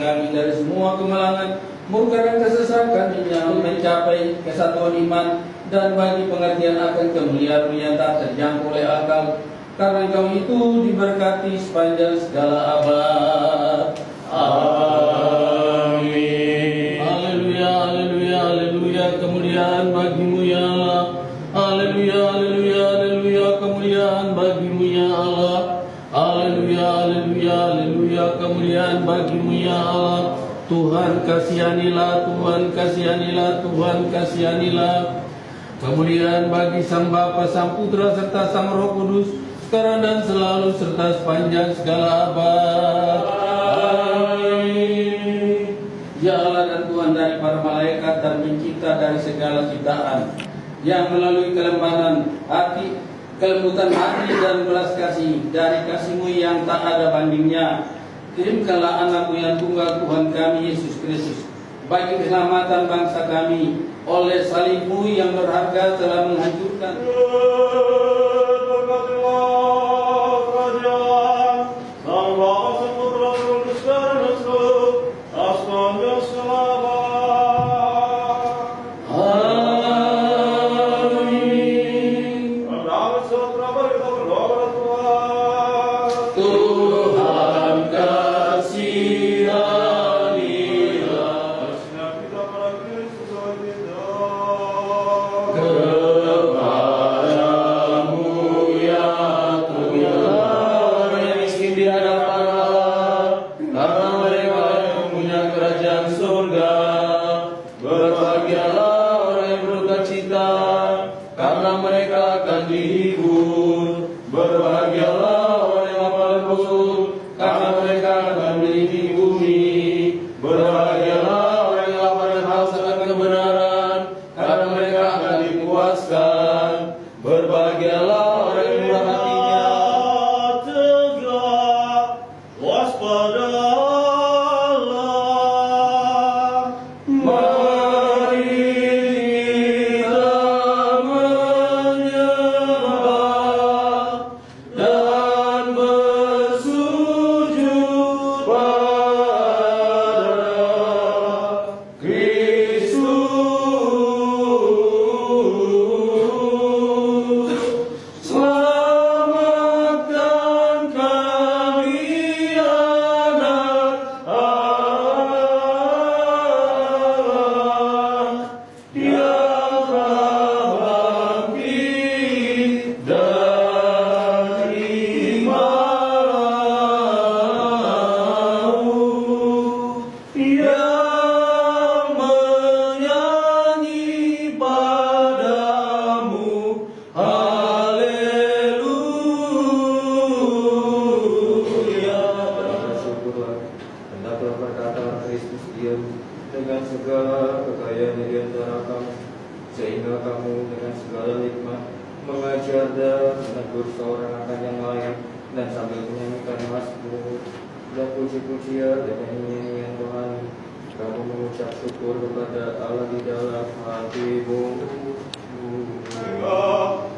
kami dari semua kemalangan, murka dan kesesakan yang mencapai kesatuan iman, dan bagi pengertian akan kemuliaan yang tak terjangkau oleh akal, karena Engkau itu diberkati sepanjang segala abad. Amin. Haleluya, haleluya, haleluya, kemuliaan bagimu ya Allah. Haleluya, haleluya, haleluya, kemuliaan bagimu ya Allah. Haleluya, haleluya, haleluya, kemuliaan bagimu ya Allah. Tuhan kasihanilah, Tuhan kasihanilah, Tuhan kasihanilah. Kemuliaan bagi Sang Bapa, Sang Putra, serta Sang Roh Kudus, sekarang dan selalu, serta sepanjang segala abad. Amin. Ya Allah dan Tuhan dari para malaikat dan pencipta dari segala ciptaan, yang melalui kelembutan hati dan belas kasih dari kasih-Mu yang tak ada bandingnya, kirimkanlah anakmu yang tunggal, Tuhan kami Yesus Kristus, bagi keselamatan bangsa kami. Oleh salib-Mu yang berharga telah menghancurkan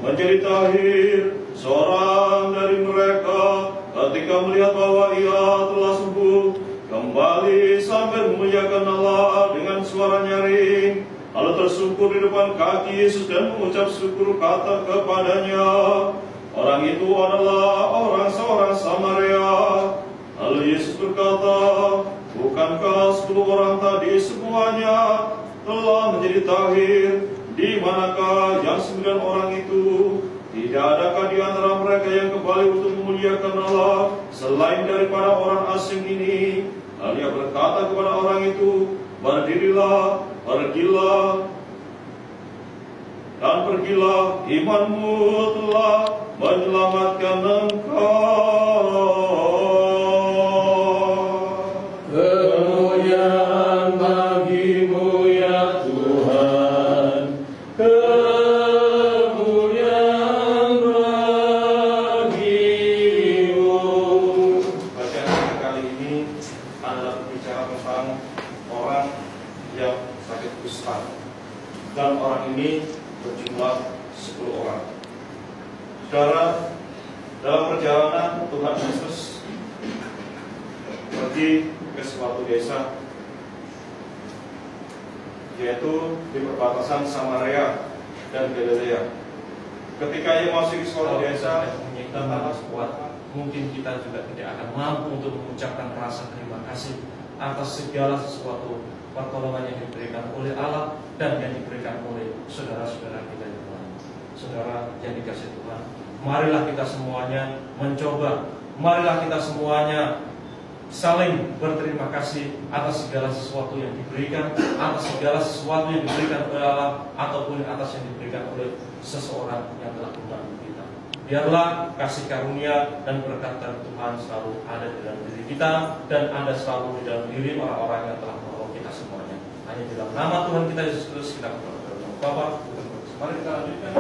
menjadi tahir seorang dari mereka ketika melihat bahwa ia telah sembuh, kembali sambil memuliakan Allah dengan suara nyaring, lalu tersungkur di depan kaki Yesus dan mengucap syukur, kata kepadanya, orang itu adalah seorang Samaria. Lalu Yesus berkata, bukankah 10 orang tadi semuanya telah menjadi tahir? Di manakah yang 9 orang itu? Tidak adakah di antara mereka yang kembali untuk memuliakan Allah selain daripada orang asing ini? Lalu ia berkata kepada orang itu, berdirilah, pergilah, imanmu telah menyelamatkan engkau. Kemuliaan bagimu ya Tuhan, kemuliaan bagimu. Bacaan kali ini adalah berbicara tentang orang yang sakit kusta, dan orang ini berjumlah 10 orang. Saudara, dalam perjalanan Tuhan Yesus pergi ke suatu desa, yaitu di perbatasan Samaria dan Galilea. Ketika ia masuk ke suatu desa dan tanah kuat, mungkin kita juga tidak akan mampu untuk mengucapkan rasa terima kasih atas segala sesuatu pertolongan yang diberikan oleh Allah dan yang diberikan oleh saudara-saudara kita yang lain. Saudara yang dikasihi Tuhan, marilah kita semuanya mencoba, marilah kita semuanya saling berterima kasih atas segala sesuatu yang diberikan, atas segala sesuatu yang diberikan oleh Allah, ataupun atas yang diberikan oleh seseorang yang telah membantu kita. Biarlah kasih karunia dan berkat dari Tuhan selalu ada di dalam diri kita, dan ada selalu di dalam diri orang-orang yang telah menolong kita semuanya. Hanya di dalam nama Tuhan kita Yesus Kristus kita berdoa. Bapa, mari kita lanjutkan.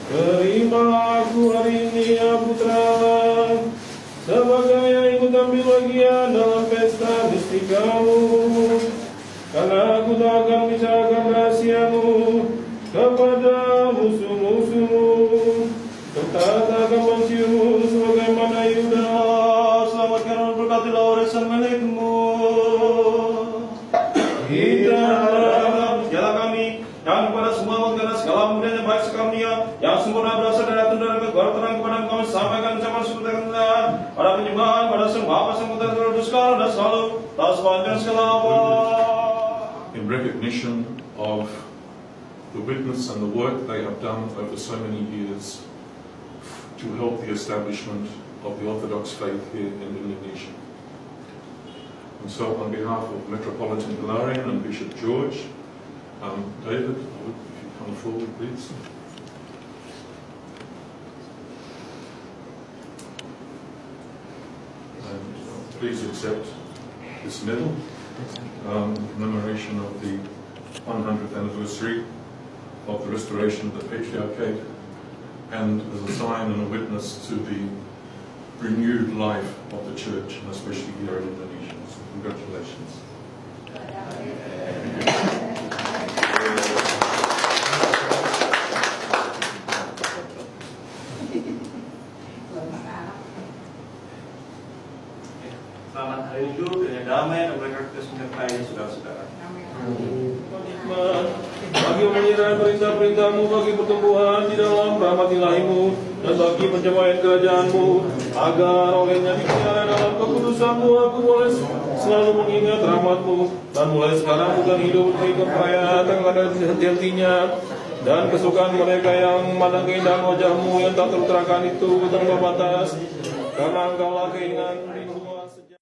Terima aku hari ini ya putra, sebagai yang ikut ambil bagian dalam pesta mistikamu, karena aku tak akan kita dalam jalan kami, dan kepada semua warga segala mulia yang baik sekamnia, yang sempurna berasal dari hati dan keluar terang kepada kami sampaikan ucapan syukur dan kemuliaan pada penyembahan pada semua apa yang kita terus sekarang dan selalu tak sepanjang segala abad. In recognition of the witness and the work they have done over so many years to help the establishment of the Orthodox faith here in Indonesia. And so on behalf of Metropolitan Hilarion and Bishop George, David, if you come forward please. And please accept this medal, commemoration of the 100th anniversary of the restoration of the Patriarchate, and as a sign and a witness to the renewed life of the Church, and especially here in Indonesia. So congratulations. Selamat hari hidup dengan damai dan mereka kita menyertai saudara-saudara. Bagi penyerahan perintah-perintahmu, bagi pertumbuhan di dalam rahmat ilahimu, dan bagi pencapaian kerajaanmu, agar olehnya dipelihara dalam kekudusanmu, aku boleh selalu mengingat rahmatmu, dan mulai sekarang bukan hidup di kekayaan yang ada di hati-hatinya, dan kesukaan mereka yang memandang keindahan wajahmu yang tak terutarakan itu tanpa batas, karena engkaulah keinginan